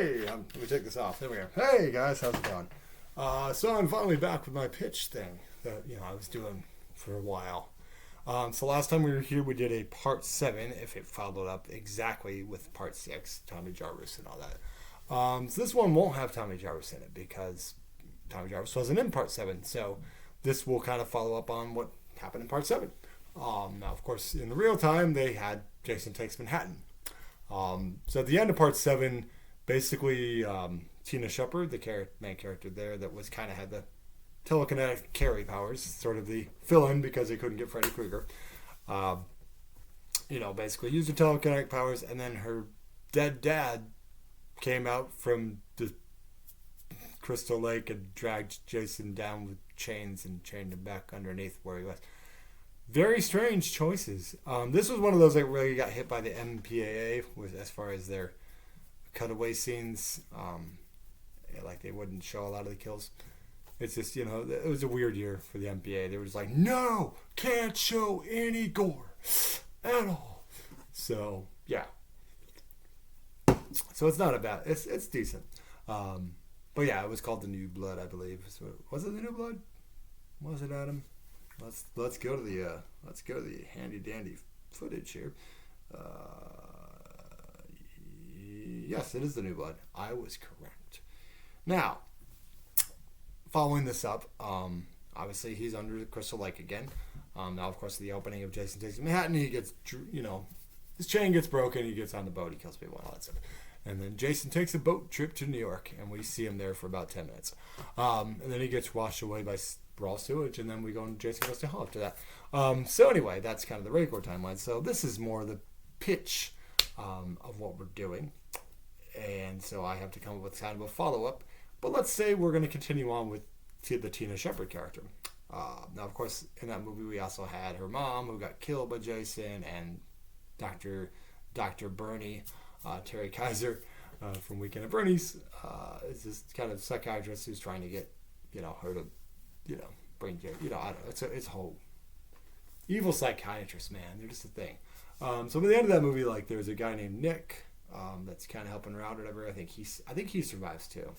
Hey, let me take this off. There we go. Hey guys, how's it going? So I'm finally back with my pitch thing that I was doing for a while. So last time we were here, we did a part 7. If it followed up exactly with part 6, Tommy Jarvis and all that. So this one won't have Tommy Jarvis in it because Tommy Jarvis wasn't in part 7. So this will kind of follow up on what happened in part 7. Now, of course, in the real time, they had Jason Takes Manhattan. So at the end of part 7, basically Tina Shepard, the main character there, that was kind of had the telekinetic carry powers, sort of the fill-in because they couldn't get Freddy Krueger. Basically used her telekinetic powers, and then her dead dad came out from the Crystal Lake and dragged Jason down with chains and chained him back underneath where he was. Very strange choices. This was one of those that really got hit by the MPAA as far as their cutaway scenes. Like they wouldn't show a lot of the kills. It's just, it was a weird year for the MPAA. They were just like, no, can't show any gore at all. So, yeah. So it's not a bad, it's decent. But yeah, it was called The New Blood, I believe. So, was it The New Blood? Was it, Adam? Let's go to the handy dandy footage here. Yes, it is The New Blood. I was correct. Now, following this up, obviously he's under the Crystal Lake again. Now, of course, the opening of Jason Takes Manhattan, he gets, his chain gets broken, he gets on the boat, he kills people, and all that stuff. And then Jason takes a boat trip to New York, and we see him there for about 10 minutes. And then he gets washed away by raw sewage, and then we go and Jason goes to hell after that. So anyway, that's kind of the regular timeline. So this is more the pitch of what we're doing. And so I have to come up with kind of a follow-up. But let's say we're going to continue on with the Tina Shepard character. Now, of course, in that movie, we also had her mom, who got killed by Jason, and Dr. Bernie, Terry Kaiser, from Weekend at Bernie's, is this kind of psychiatrist who's trying to get, her to, bring, I don't know, it's a whole evil psychiatrist, man. They're just a thing. So by the end of that movie, like, there's a guy named Nick, that's kind of helping her out or whatever. I think he survives too.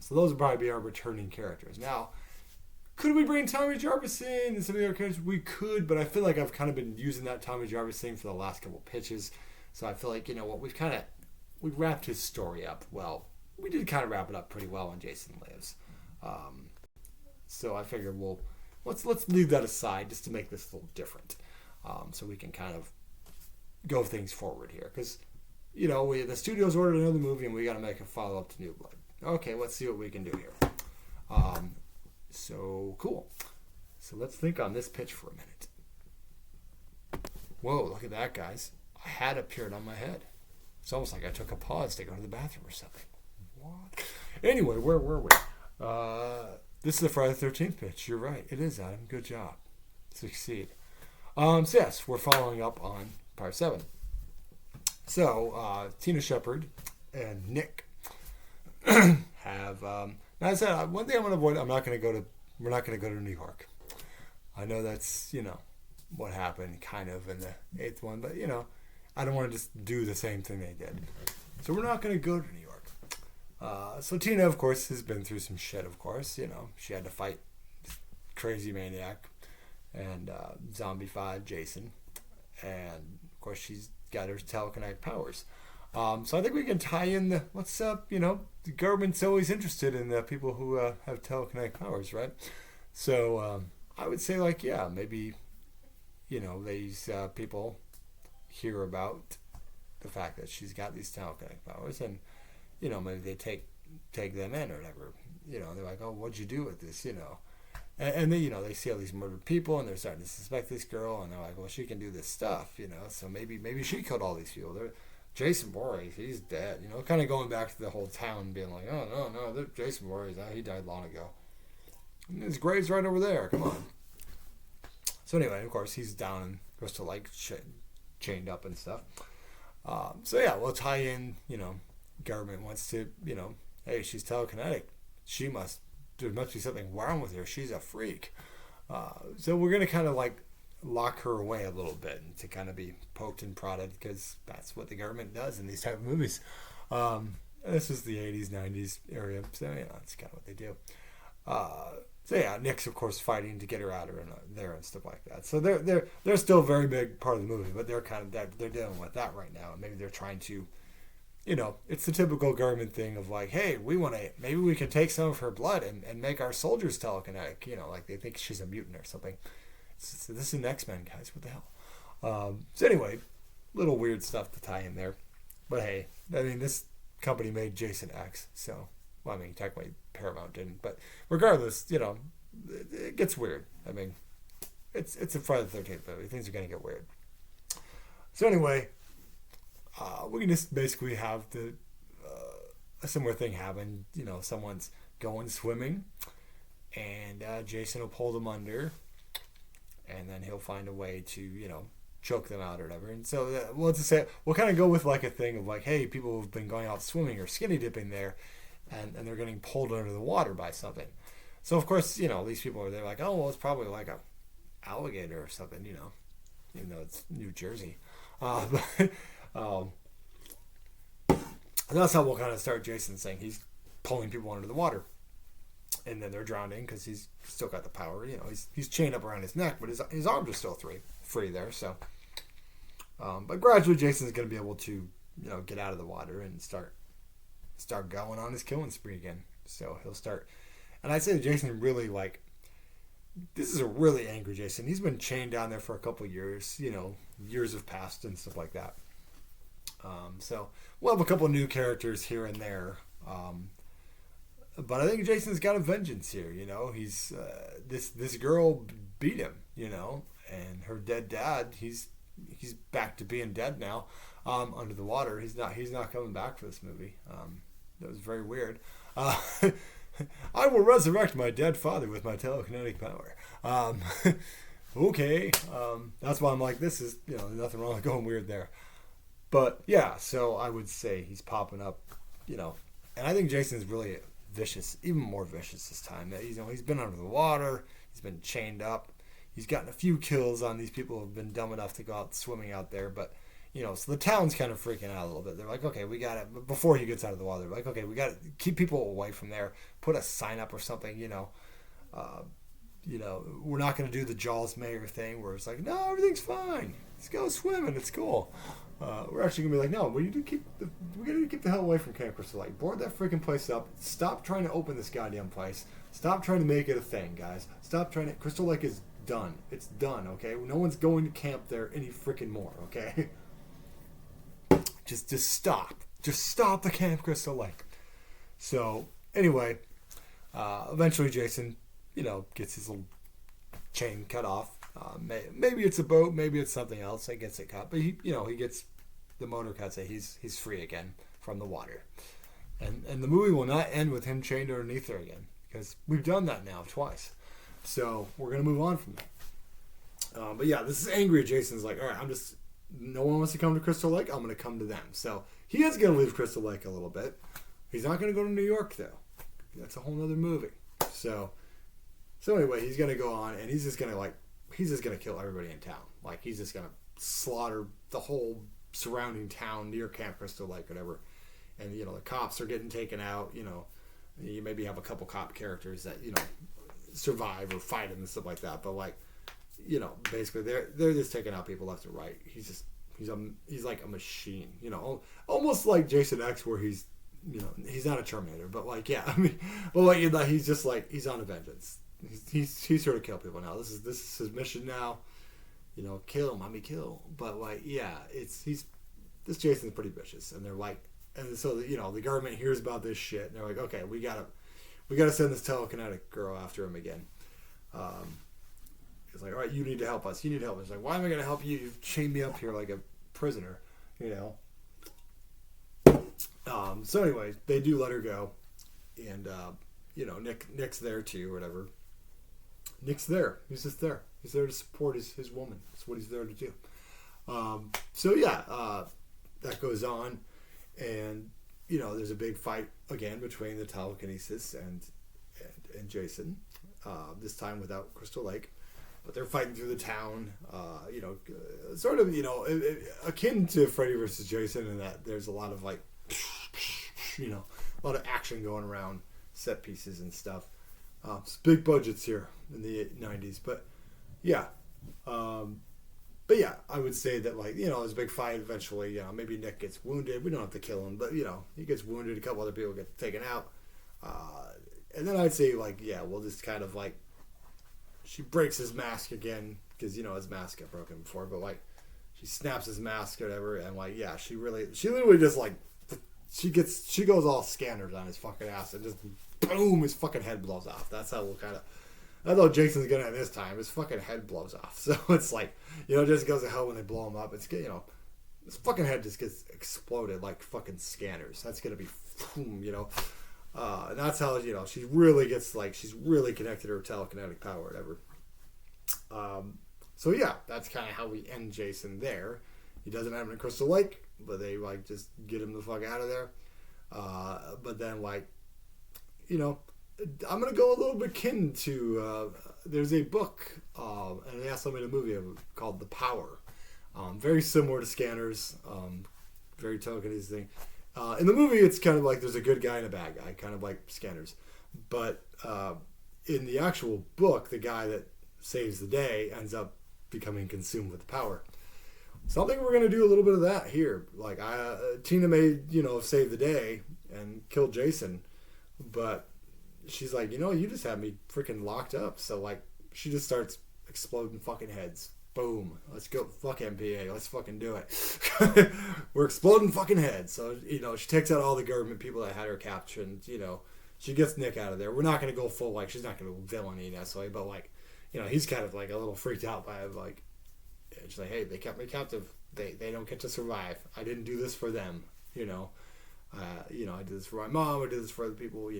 So those would probably be our returning characters. Now, could we bring Tommy Jarvis in and some of the other characters? We could, but I feel like I've kind of been using that Tommy Jarvis thing for the last couple pitches. So I feel like, we wrapped his story up. Well, we did kind of wrap it up pretty well when Jason Lives. So I figured let's leave that aside just to make this a little different. So we can kind of go things forward here. Because, the studio's ordered another movie and we got to make a follow-up to New Blood. Okay, let's see what we can do here. So, cool. So let's think on this pitch for a minute. Whoa, look at that, guys. A hat appeared on my head. It's almost like I took a pause to go to the bathroom or something. What? Anyway, where were we? This is the Friday the 13th pitch. You're right. It is, Adam. Good job. Succeed. So yes, we're following up on part 7. So, Tina Shepard and Nick have, now I said, one thing I'm going to avoid, we're not going to go to New York. I know that's, what happened kind of in the 8th one, but, I don't want to just do the same thing they did. So we're not going to go to New York. So Tina, of course, has been through some shit, of course. She had to fight this crazy maniac and zombie-fied Jason. And, of course, she's got her telekinetic powers. So I think we can tie in the government's always interested in the people who have telekinetic powers, right? So I would say, maybe, these people hear about the fact that she's got these telekinetic powers, and maybe they take them in or whatever. They're like, oh, what'd you do with this? And then they see all these murdered people, and they're starting to suspect this girl, and they're like, well, she can do this stuff, so maybe she killed all these people. Jason Voorhees, he's dead, kind of going back to the whole town being like, oh no, Jason Voorhees, he died long ago, and his grave's right over there, come on. So anyway, of course, he's down in Crystal Lake, chained up and stuff. So yeah, we'll tie in, government wants to, hey, she's telekinetic. There must be something wrong with her. She's a freak. So we're going to kind of lock her away a little bit and to kind of be poked and prodded because that's what the government does in these type of movies. this is the 80s, 90s area, so that's kind of what they do. So yeah, Nick's of course fighting to get her out of there and stuff like that. So they're still a very big part of the movie, but they're dealing with that right now. Maybe they're trying to, it's the typical government thing of like, hey, maybe we can take some of her blood and make our soldiers telekinetic. Like they think she's a mutant or something. So this is an X-Men, guys. What the hell? So anyway, little weird stuff to tie in there, but hey, I mean this company made Jason X, so. Well, I mean, technically Paramount didn't, but regardless, it gets weird. I mean, it's a Friday the 13th movie. Things are going to get weird. So anyway, we can just basically have a similar thing happen. Someone's going swimming, and Jason will pull them under, and then he'll find a way to, choke them out or whatever. And so, let's just say, we'll kind of go with like a thing of like, hey, people who've been going out swimming or skinny dipping there, and they're getting pulled under the water by something. So of course, these people they're like, oh well, it's probably like a alligator or something, even though it's New Jersey. But that's how we'll kind of start Jason saying he's pulling people under the water, and then they're drowning because he's still got the power. He's chained up around his neck, but his arms are still free there. So, but gradually Jason's going to be able to get out of the water and start going on his killing spree again. So he'll start, and I'd say Jason really this is a really angry Jason. He's been chained down there for a couple years. Years have passed and stuff like that. So we'll have a couple new characters here and there. But I think Jason's got a vengeance here. He's this girl beat him. And her dead dad. He's back to being dead now. Under the water. He's not coming back for this movie. That was very weird. I will resurrect my dead father with my telekinetic power. Okay. That's why I'm like, this is, nothing wrong with going weird there. But yeah, so I would say he's popping up, and I think Jason's really vicious, even more vicious this time. He's been under the water. He's been chained up. He's gotten a few kills on these people who have been dumb enough to go out swimming out there, but so the town's kind of freaking out a little bit. They're like, okay, we got it. Before he gets out of the water, they're like, okay, we got to keep people away from there. Put a sign up or something, we're not going to do the Jaws mayor thing where it's like, no, everything's fine. Let's go swimming. It's cool. We're actually going to be like, no, we got to keep the hell away from Camp Crystal Lake. Board that freaking place up. Stop trying to open this goddamn place. Stop trying to make it a thing, guys. Stop trying to. Crystal Lake is done. It's done, okay? No one's going to camp there any freaking more, okay? Just stop. Just stop the Camp Crystal Lake. So, anyway, eventually Jason, gets his little chain cut off. Maybe it's a boat, maybe it's something else that gets it cut. But he gets the motor cut, so he's free again from the water. And the movie will not end with him chained underneath there again, because we've done that now twice. So we're gonna move on from that. But yeah, this is angry. Jason's like, all right, no one wants to come to Crystal Lake. I'm gonna come to them. So he is gonna leave Crystal Lake a little bit. He's not gonna go to New York though. That's a whole other movie. So anyway, he's gonna go on and he's just gonna kill everybody in town. Like he's just gonna slaughter the whole surrounding town near Camp Crystal Lake, whatever. And the cops are getting taken out. You maybe have a couple cop characters that survive or fight him and stuff like that. But basically they're just taking out people left and right. He's like a machine. Almost like Jason X, where he's not a Terminator, but he's just like he's on a vengeance. He's here to kill people now. This is his mission now. Kill, mommy, kill. But this Jason's pretty vicious, and they're like, and so the government hears about this shit, and they're like, okay, we gotta send this telekinetic girl after him again. It's like, all right, you need to help us. It's like, why am I gonna help you? You've chained me up here like a prisoner, So anyway, they do let her go, and Nick's there too, or whatever. Nick's there. He's just there. He's there to support his woman. That's what he's there to do. That goes on, and there's a big fight again between the telekinesis and Jason. This time without Crystal Lake, but they're fighting through the town. Akin to Freddy versus Jason, in that there's a lot of a lot of action going around, set pieces and stuff. It's big budgets here in the 90s, but yeah. But yeah, I would say that, like, there's a big fight eventually. Maybe Nick gets wounded. We don't have to kill him, but he gets wounded. A couple other people get taken out, and then I'd say, like, yeah, we'll just kind of, like, she breaks his mask again because his mask got broken before, but, like, she snaps his mask or whatever, and, like, yeah, she literally just, like, she goes all Scanners on his fucking ass and just boom, his fucking head blows off. That's how we'll kind of. I know Jason's gonna have this time. His fucking head blows off. So it's like, just goes to hell when they blow him up. It's, his fucking head just gets exploded like fucking Scanners. That's gonna be, boom, and that's how, she really gets, like, she's really connected to her telekinetic power or whatever. So yeah, that's kind of how we end Jason there. He doesn't have him in Crystal Lake, but they, like, just get him the fuck out of there. But then, like, I'm going to go a little bit kin to, there's a book, and they also made a movie of it called The Power. Very similar to Scanners, very tokenized thing. In the movie, it's kind of like there's a good guy and a bad guy, kind of like Scanners. But in the actual book, the guy that saves the day ends up becoming consumed with the power. So I think we're going to do a little bit of that here. Like, Tina may, save the day and kill Jason, but she's like, you just had me freaking locked up. So, like, she just starts exploding fucking heads. Boom. Let's go. Fuck MPA. Let's fucking do it. We're exploding fucking heads. So, she takes out all the government people that had her captured. And, she gets Nick out of there. We're not going to go full, like, she's not going to villainy necessarily, but, like, he's kind of, like, a little freaked out by it. Like, she's like, hey, they kept me captive. They don't get to survive. I didn't do this for them. I did this for my mom. I did this for other people.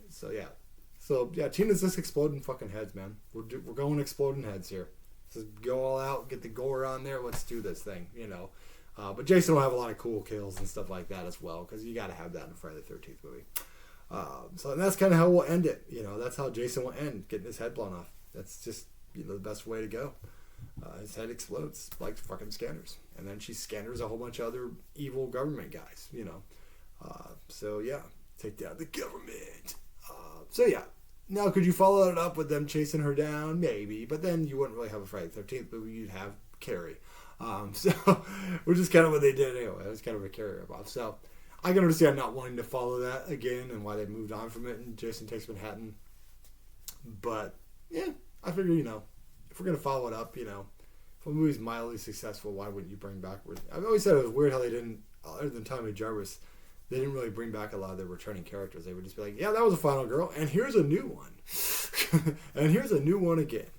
So yeah, Tina's just exploding fucking heads, man. We're going exploding heads here. Just go all out, get the gore on there. Let's do this thing, But Jason will have a lot of cool kills and stuff like that as well, because you got to have that in a Friday the 13th movie. So that's kind of how we'll end it. That's how Jason will end, getting his head blown off. That's just the best way to go. His head explodes like fucking Scanners, and then she scanners a whole bunch of other evil government guys. So yeah, take down the government. So yeah, now could you follow it up with them chasing her down? Maybe, but then you wouldn't really have a Friday the 13th, but you'd have Carrie. Which is kind of what they did anyway. It was kind of a Carrie ripoff. So I can understand not wanting to follow that again and why they moved on from it and Jason Takes Manhattan. But yeah, I figure, if we're going to follow it up, if a movie's mildly successful, why wouldn't you bring back... I've always said it was weird how they didn't, other than Tommy Jarvis, they didn't really bring back a lot of their returning characters. They would just be like, yeah, that was a final girl, and here's a new one. And here's a new one again.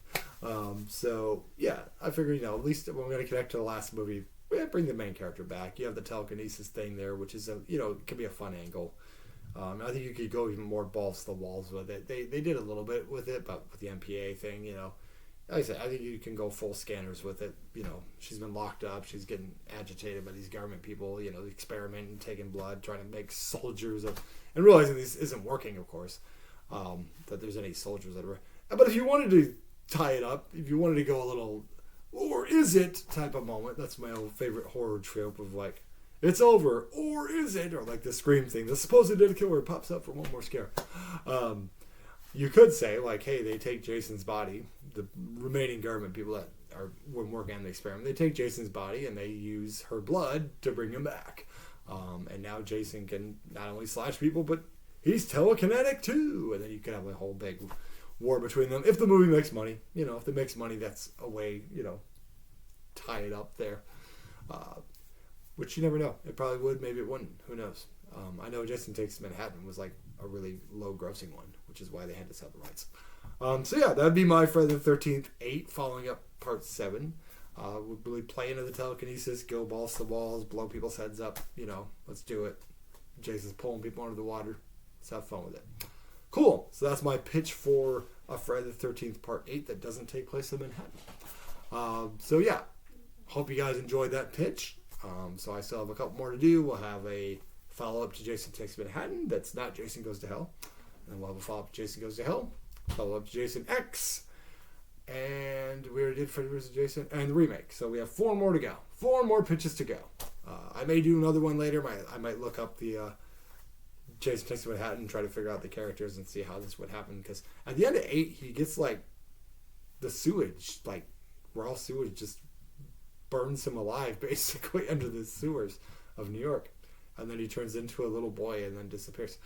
So, yeah, I figured, at least when we're going to connect to the last movie, bring the main character back. You have the telekinesis thing there, which is, it could be a fun angle. I think you could go even more balls to the walls with it. They did a little bit with it, but with the MPA thing, like I said, I think you can go full Scanners with it. She's been locked up. She's getting agitated by these government people, experimenting, taking blood, trying to make soldiers of, and realizing this isn't working, of course, that there's any soldiers that are. But if you wanted to tie it up, if you wanted to go a little, or is it type of moment, that's my old favorite horror trope of, like, it's over, or is it? Or like the Scream thing, the supposed dead killer pops up for one more scare. You could say, like, hey, they take Jason's body, the remaining government people that were working on the experiment, they take Jason's body and they use her blood to bring him back. And now Jason can not only slash people, but he's telekinetic too. And then you could have a whole big war between them. If the movie makes money, if it makes money, that's a way, tie it up there. Which you never know. It probably would, maybe it wouldn't. Who knows? I know Jason Takes Manhattan was like a really low grossing one, which is why they had to sell the rights. So yeah, that'd be my Friday the 13th 8, following up part 7. We'll really play into the telekinesis, go balls to walls, blow people's heads up. Let's do it. Jason's pulling people under the water. Let's have fun with it. Cool. So that's my pitch for a Friday the 13th part 8 that doesn't take place in Manhattan. So yeah, hope you guys enjoyed that pitch. So I still have a couple more to do. We'll have a follow-up to Jason Takes Manhattan that's not Jason Goes to Hell. And we'll have a follow-up to Jason Goes to Hell. Follow-up to Jason X. And we already did Freddy vs. Jason. And the remake. So we have 4 more to go. 4 more pitches to go. I may do another one later. I might look up the Jason takes him a hat and try to figure out the characters and see how this would happen. Because at the end of 8, he gets like the sewage, like raw sewage, just burns him alive basically under the sewers of New York, and then he turns into a little boy and then disappears.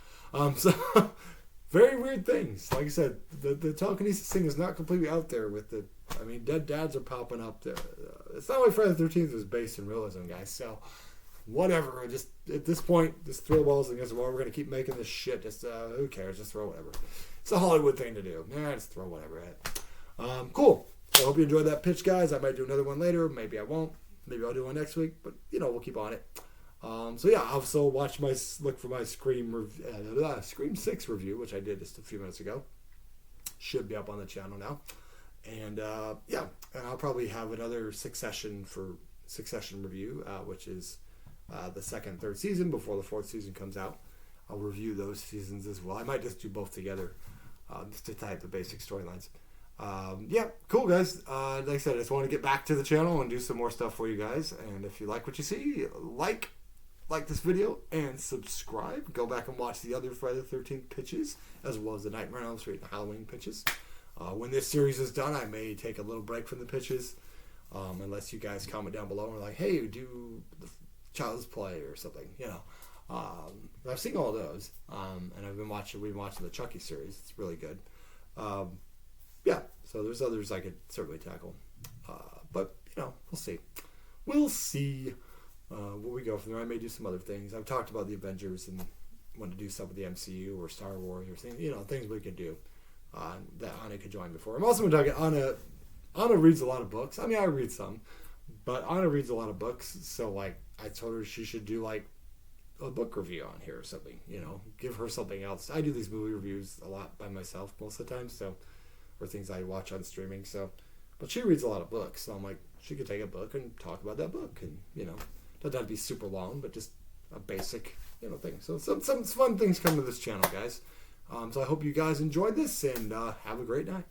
So very weird things. Like I said, the telekinesis thing is not completely out there with the. I mean, dead dads are popping up there. It's not like Friday the 13th was based in realism, guys. So whatever. Just at this point, just throw balls against the wall. We're gonna keep making this shit. Just who cares? Just throw whatever. It's a Hollywood thing to do. Yeah, just throw whatever at it. Cool. I hope you enjoyed that pitch, guys. I might do another one later. Maybe I won't. Maybe I'll do one next week. But we'll keep on it. So yeah, also look for my Scream 6 review, which I did just a few minutes ago. Should be up on the channel now. And and I'll probably have another Succession review, which is the second and third season before the fourth season comes out. I'll review those seasons as well. I might just do both together, just to tie up the basic storylines. Cool, guys. Like I said, I just want to get back to the channel and do some more stuff for you guys. And if you like what you see, like this video and subscribe. Go back and watch the other Friday the 13th pitches, as well as the Nightmare on Elm Street and Halloween pitches. When this series is done, I may take a little break from the pitches, unless you guys comment down below and are like, hey, do the Child's Play or something, I've seen all those, and we've been watching the Chucky series. It's really good. So there's others I could certainly tackle, but we'll see. We'll see where we go from there. I may do some other things. I've talked about the Avengers and want to do stuff with the MCU or Star Wars or things, things we could do that Anna could join before. I'm also going to talk. Anna reads a lot of books. I mean, I read some, but Anna reads a lot of books. So like, I told her she should do like a book review on here or something. Give her something else. I do these movie reviews a lot by myself most of the time, or things I watch on streaming. So, but she reads a lot of books, so I'm like, she could take a book and talk about that book, and doesn't have to be super long, but just a basic thing. So some fun things come to this channel, guys. So I hope you guys enjoyed this, and have a great night.